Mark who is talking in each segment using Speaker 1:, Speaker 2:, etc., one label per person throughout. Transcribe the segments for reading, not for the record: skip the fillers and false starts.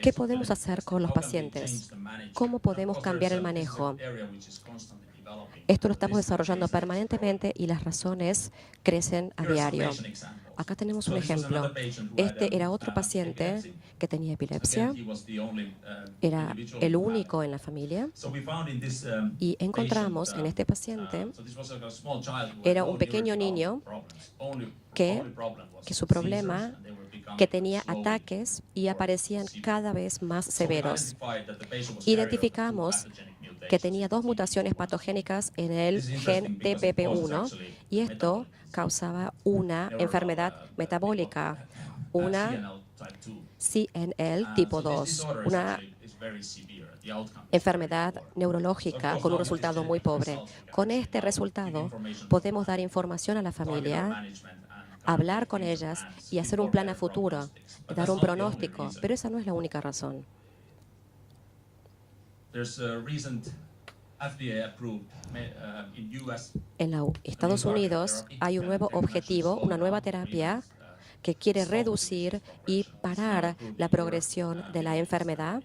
Speaker 1: ¿Qué podemos hacer con los pacientes? ¿Cómo podemos cambiar el manejo? Esto lo estamos desarrollando permanentemente y las razones crecen a diario. Acá tenemos un ejemplo. Este era otro paciente que tenía epilepsia. Era el único en la familia. Y encontramos en este paciente, era un pequeño niño que su problema, que tenía ataques y aparecían cada vez más severos. Identificamos que tenía 2 mutaciones patogénicas en el gen TPP1 y esto causaba una enfermedad metabólica, una CNL tipo 2, una enfermedad neurológica con un resultado muy pobre. Con este resultado podemos dar información a la familia, hablar con ellas y hacer un plan a futuro, dar un pronóstico, pero esa no es la única razón. En Estados Unidos hay un nuevo objetivo, una nueva terapia que quiere reducir y parar la progresión de la enfermedad.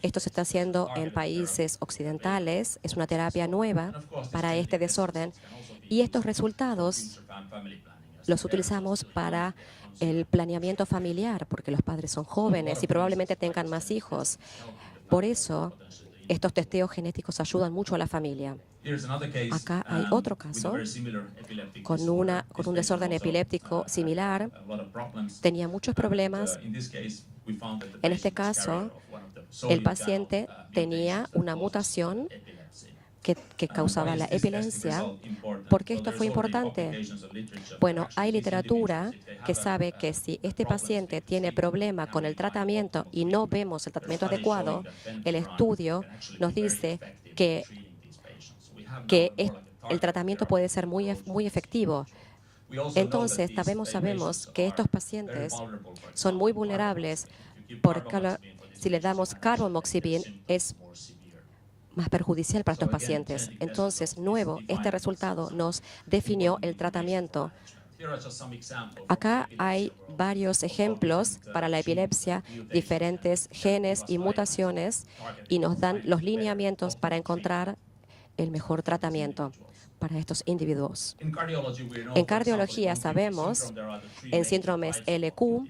Speaker 1: Esto se está haciendo en países occidentales. Es una terapia nueva para este desorden y estos resultados los utilizamos para el planeamiento familiar, porque los padres son jóvenes y probablemente tengan más hijos. Por eso, estos testeos genéticos ayudan mucho a la familia. Acá hay otro caso con un desorden epiléptico similar. Tenía muchos problemas. En este caso, el paciente tenía una mutación que causaba la epilepsia. ¿Por qué esto fue importante? Bueno, hay literatura que sabe que si este paciente tiene problema con el tratamiento y no vemos el tratamiento adecuado, el estudio nos dice que el tratamiento puede ser muy efectivo. Entonces, sabemos que estos pacientes son muy vulnerables porque si le damos carbamoxibin es más perjudicial para estos pacientes. Entonces, este resultado nos definió el tratamiento. Acá hay varios ejemplos para la epilepsia, diferentes genes y mutaciones, y nos dan los lineamientos para encontrar el mejor tratamiento para estos individuos. En cardiología sabemos, en síndromes LQ,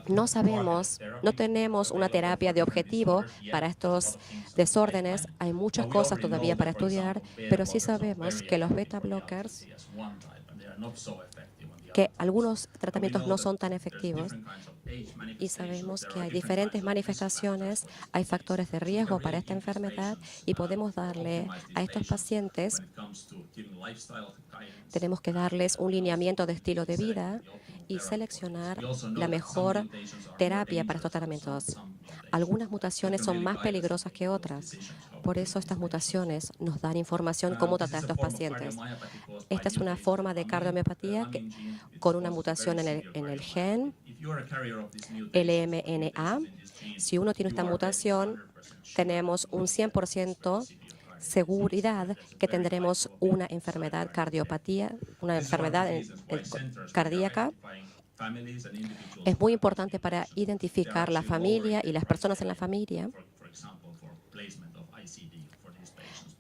Speaker 1: no tenemos una terapia de objetivo para estos desórdenes. Hay muchas cosas todavía para estudiar, pero sí sabemos que los beta blockers, que algunos tratamientos no son tan efectivos y sabemos que hay diferentes manifestaciones, hay factores de riesgo para esta enfermedad y podemos darle a estos pacientes, tenemos que darles un lineamiento de estilo de vida y seleccionar la mejor terapia para estos tratamientos. Algunas mutaciones son más peligrosas que otras. Por eso estas mutaciones nos dan información cómo tratar a estos pacientes. Esta es una forma de cardiomiopatía con una mutación en el gen LMNA. Si uno tiene esta mutación, tenemos un 100% seguridad que tendremos una enfermedad cardiopatía, una enfermedad cardíaca. Es muy importante para identificar la familia y las personas en la familia.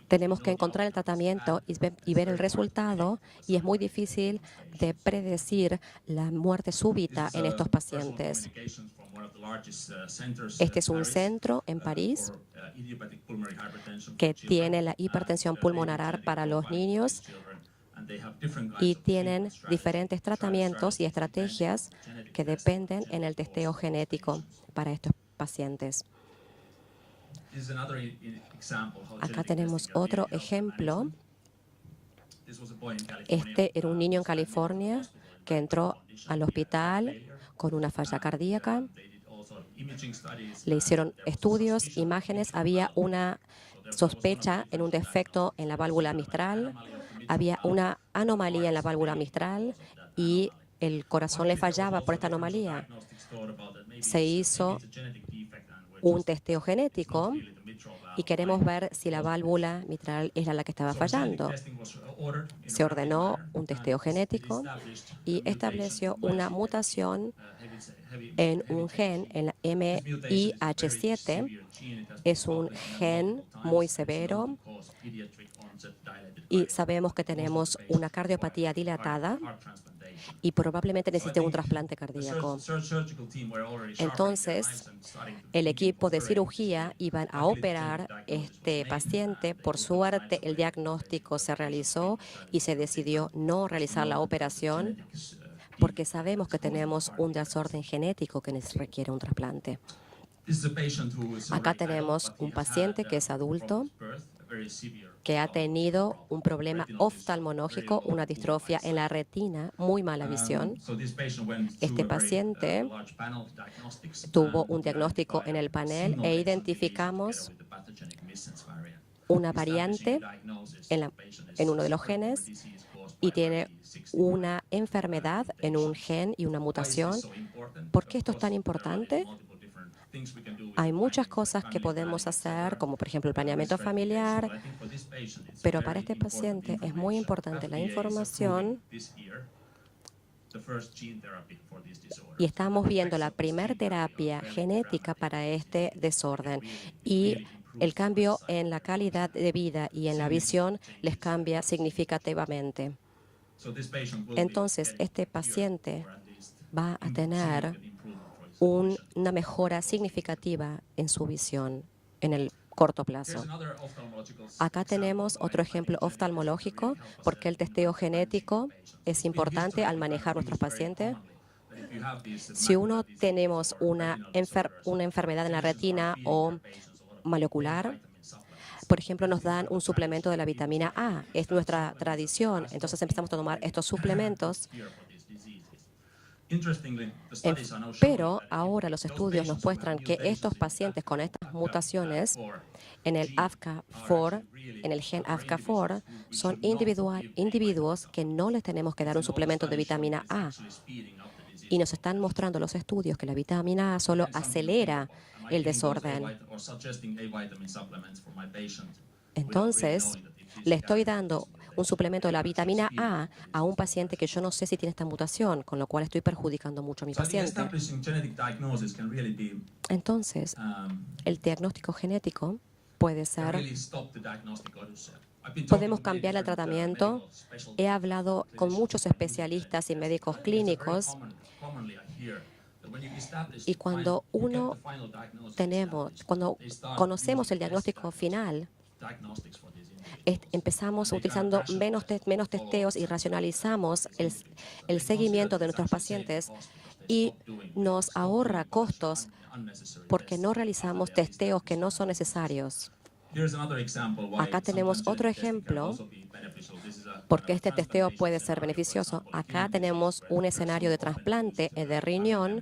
Speaker 1: Tenemos que encontrar el tratamiento y ver el resultado, y es muy difícil de predecir la muerte súbita en estos pacientes. Este es un centro en París que tiene la hipertensión pulmonar para los niños y tienen diferentes tratamientos y estrategias que dependen en el testeo genético para estos pacientes. Acá tenemos otro ejemplo. Este era un niño en California que entró al hospital con una falla cardíaca. Le hicieron estudios, imágenes. Había una sospecha en un defecto en la válvula mitral. Había una anomalía en la válvula mitral y el corazón le fallaba por esta anomalía. Se hizo un testeo genético y queremos ver si la válvula mitral era la que estaba fallando. Se ordenó un testeo genético y estableció una mutación en un gen, en la MYH7. Es un gen muy severo y sabemos que tenemos una cardiopatía dilatada y probablemente necesite un trasplante cardíaco. Entonces, el equipo de cirugía iba a operar este paciente. Por suerte, el diagnóstico se realizó y se decidió no realizar la operación porque sabemos que tenemos un desorden genético que requiere un trasplante. Acá tenemos un paciente que es adulto, que ha tenido un problema oftalmológico, una distrofia en la retina, muy mala visión. Este paciente tuvo un diagnóstico en el panel e identificamos una variante en uno de los genes y tiene una enfermedad en un gen y una mutación. ¿Por qué esto es tan importante? Hay muchas cosas que podemos hacer, como por ejemplo el planeamiento familiar, pero para este paciente es muy importante la información y estamos viendo la primera terapia genética para este desorden y el cambio en la calidad de vida y en la visión les cambia significativamente. Entonces, este paciente va a tener una mejora significativa en su visión en el corto plazo. Acá tenemos otro ejemplo oftalmológico, porque el testeo genético es importante al manejar nuestros pacientes. Si uno tenemos una enfermedad en la retina o molecular, por ejemplo, nos dan un suplemento de la vitamina A. Es nuestra tradición. Entonces empezamos a tomar estos suplementos. Pero ahora los estudios nos muestran que estos pacientes con estas mutaciones en el AFCA4, en el gen AFCA4, son individuos que no les tenemos que dar un suplemento de vitamina A. Y nos están mostrando los estudios que la vitamina A solo acelera el desorden. Entonces, le estoy dando un suplemento de la vitamina A un paciente que yo no sé si tiene esta mutación, con lo cual estoy perjudicando mucho a mi paciente. Entonces, el diagnóstico genético puede ser, podemos cambiar el tratamiento. He hablado con muchos especialistas y médicos clínicos y cuando conocemos el diagnóstico final, empezamos utilizando menos testeos y racionalizamos el seguimiento de nuestros pacientes y nos ahorra costos porque no realizamos testeos que no son necesarios. Acá tenemos otro ejemplo porque este testeo puede ser beneficioso. Acá tenemos un escenario de trasplante de riñón.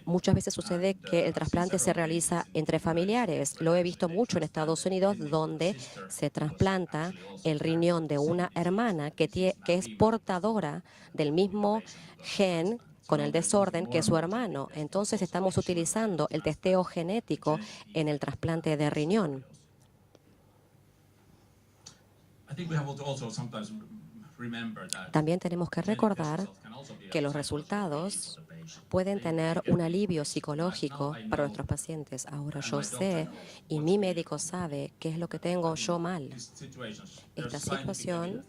Speaker 1: Muchas veces sucede que el trasplante se realiza entre familiares. Lo he visto mucho en Estados Unidos, donde se trasplanta el riñón de una hermana que es portadora del mismo gen con el desorden que su hermano. Entonces estamos utilizando el testeo genético en el trasplante de riñón. También tenemos que recordar que los resultados pueden tener un alivio psicológico para nuestros pacientes. Ahora yo sé y mi médico sabe qué es lo que tengo yo mal, esta situación,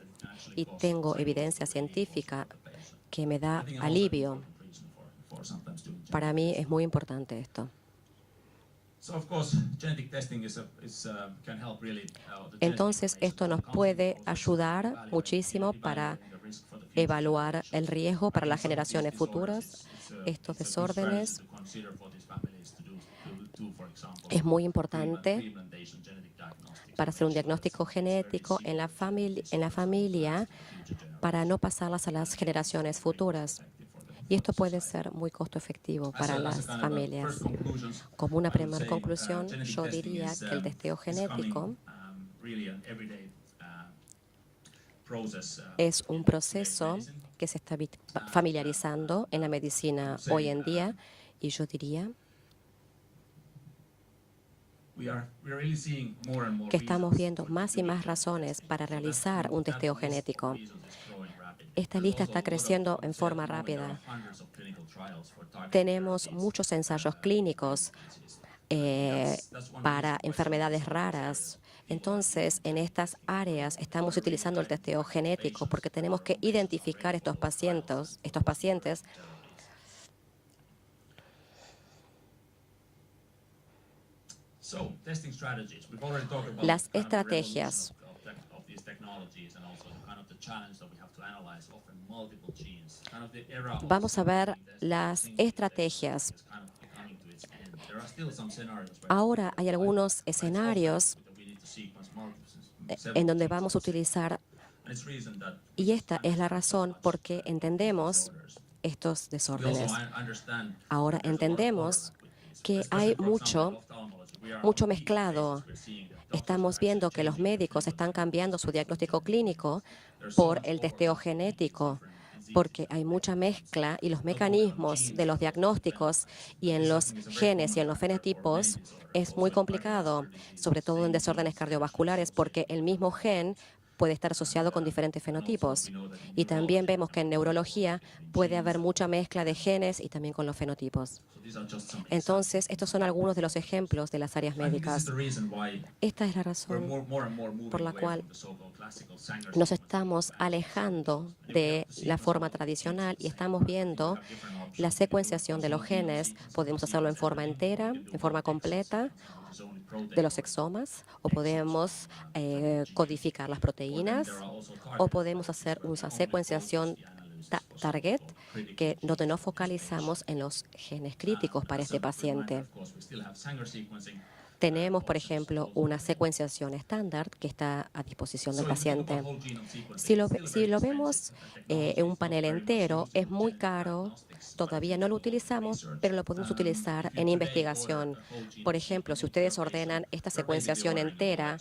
Speaker 1: y tengo evidencia científica que me da alivio. Para mí es muy importante esto. Entonces, esto nos puede ayudar muchísimo para evaluar el riesgo para las generaciones futuras. Estos desórdenes es muy importante para hacer un diagnóstico genético en la familia para no pasarlas a las generaciones futuras. Y esto puede ser muy costo efectivo para las familias. Como una primera conclusión, yo diría que el testeo genético es un proceso que se está familiarizando en la medicina hoy en día, y yo diría que estamos viendo más y más razones para realizar un testeo genético. Esta lista está creciendo en forma rápida. Tenemos muchos ensayos clínicos para enfermedades raras. Entonces, en estas áreas estamos utilizando el testeo genético porque tenemos que identificar estos pacientes. Las estrategias. Vamos a ver las estrategias. Ahora hay algunos escenarios en donde vamos a utilizar, y esta es la razón por qué entendemos estos desórdenes. Ahora entendemos que hay mucho mezclado. Estamos viendo que los médicos están cambiando su diagnóstico clínico por el testeo genético, porque hay mucha mezcla y los mecanismos de los diagnósticos y en los genes y en los fenotipos es muy complicado, sobre todo en desórdenes cardiovasculares, porque el mismo gen puede estar asociado con diferentes fenotipos. Y también vemos que en neurología puede haber mucha mezcla de genes y también con los fenotipos. Entonces, estos son algunos de los ejemplos de las áreas médicas. Esta es la razón por la cual nos estamos alejando de la forma tradicional y estamos viendo la secuenciación de los genes. Podemos hacerlo en forma entera, en forma completa, de los exomas, o podemos codificar las proteínas, o podemos hacer una secuenciación target, donde nos focalizamos en los genes críticos para este paciente. Tenemos, por ejemplo, una secuenciación estándar que está a disposición del paciente. Si lo vemos en un panel entero, es muy caro. Todavía no lo utilizamos, pero lo podemos utilizar en investigación. Por ejemplo, si ustedes ordenan esta secuenciación entera,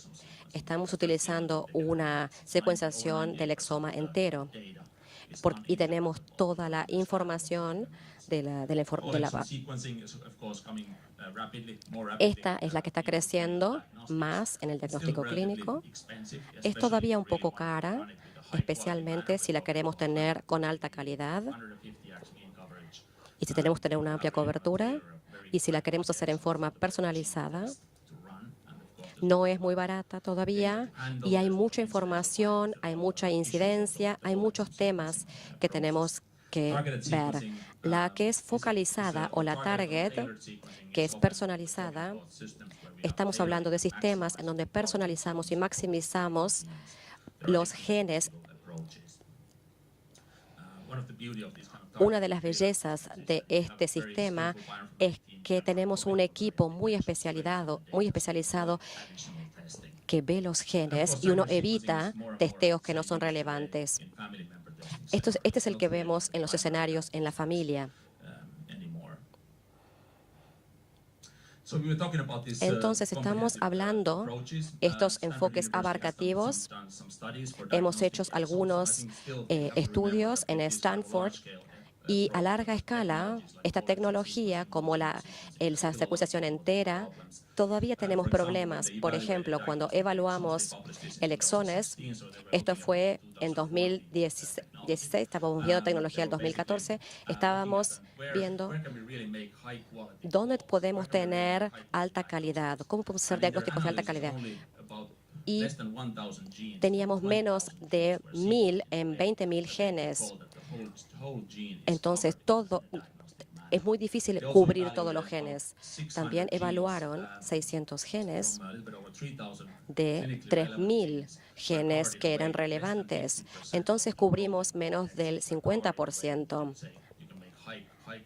Speaker 1: estamos utilizando una secuenciación del exoma entero. Y tenemos toda la información Esta es la que está creciendo más en el diagnóstico clínico. Es todavía un poco cara, especialmente si la queremos tener con alta calidad y si tenemos que tener una amplia cobertura y si la queremos hacer en forma personalizada. No es muy barata todavía y hay mucha información, hay mucha incidencia, hay muchos temas que tenemos que ver. La que es focalizada o la target, que es personalizada, estamos hablando de sistemas en donde personalizamos y maximizamos los genes. Una de las bellezas de este sistema es que tenemos un equipo muy especializado que ve los genes y uno evita testeos que no son relevantes. Este es el que vemos en los escenarios en la familia. Entonces, estamos hablando de estos enfoques abarcativos. Hemos hecho algunos estudios en Stanford y a larga escala, esta tecnología, como la secuenciación entera, todavía tenemos problemas. Por ejemplo, cuando evaluamos el exones, esto fue en 2016, estábamos viendo tecnología del 2014, estábamos viendo dónde podemos tener alta calidad, cómo podemos hacer diagnósticos de alta calidad. Y teníamos menos de 1.000 en 20.000 genes. Entonces, es muy difícil cubrir todos los genes. También evaluaron 600 genes de 3.000 genes que eran relevantes. Entonces, cubrimos menos del 50%.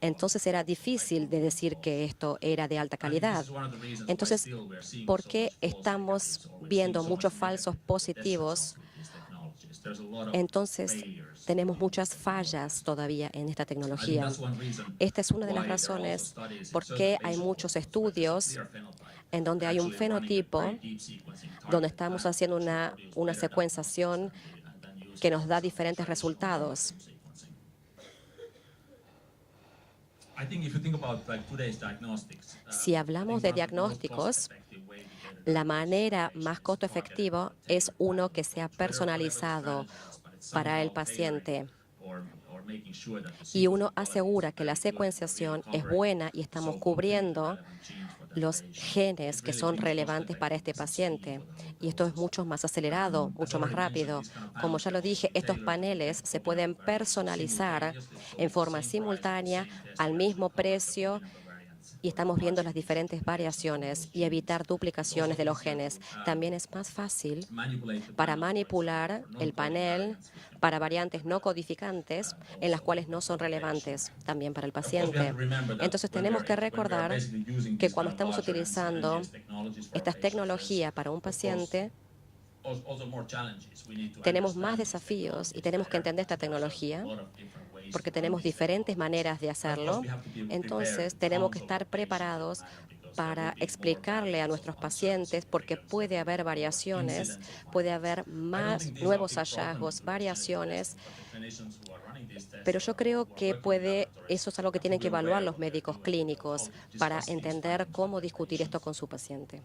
Speaker 1: Entonces, era difícil de decir que esto era de alta calidad. Entonces, ¿por qué estamos viendo muchos falsos positivos? Entonces, tenemos muchas fallas todavía en esta tecnología. Esta es una de las razones por qué hay muchos estudios en donde hay un fenotipo, donde estamos haciendo una secuenciación que nos da diferentes resultados. Si hablamos de diagnósticos, la manera más costo efectiva es uno que sea personalizado para el paciente y uno asegura que la secuenciación es buena y estamos cubriendo los genes que son relevantes para este paciente. Y esto es mucho más acelerado, mucho más rápido. Como ya lo dije, estos paneles se pueden personalizar en forma simultánea al mismo precio y estamos viendo las diferentes variaciones y evitar duplicaciones de los genes. También es más fácil para manipular el panel para variantes no codificantes en las cuales no son relevantes también para el paciente. Entonces tenemos que recordar que cuando estamos utilizando estas tecnologías para un paciente, tenemos más desafíos y tenemos que entender esta tecnología porque tenemos diferentes maneras de hacerlo. Entonces, tenemos que estar preparados para explicarle a nuestros pacientes, porque puede haber variaciones, puede haber más nuevos hallazgos, variaciones, pero yo creo que eso es algo que tienen que evaluar los médicos clínicos para entender cómo discutir esto con su paciente.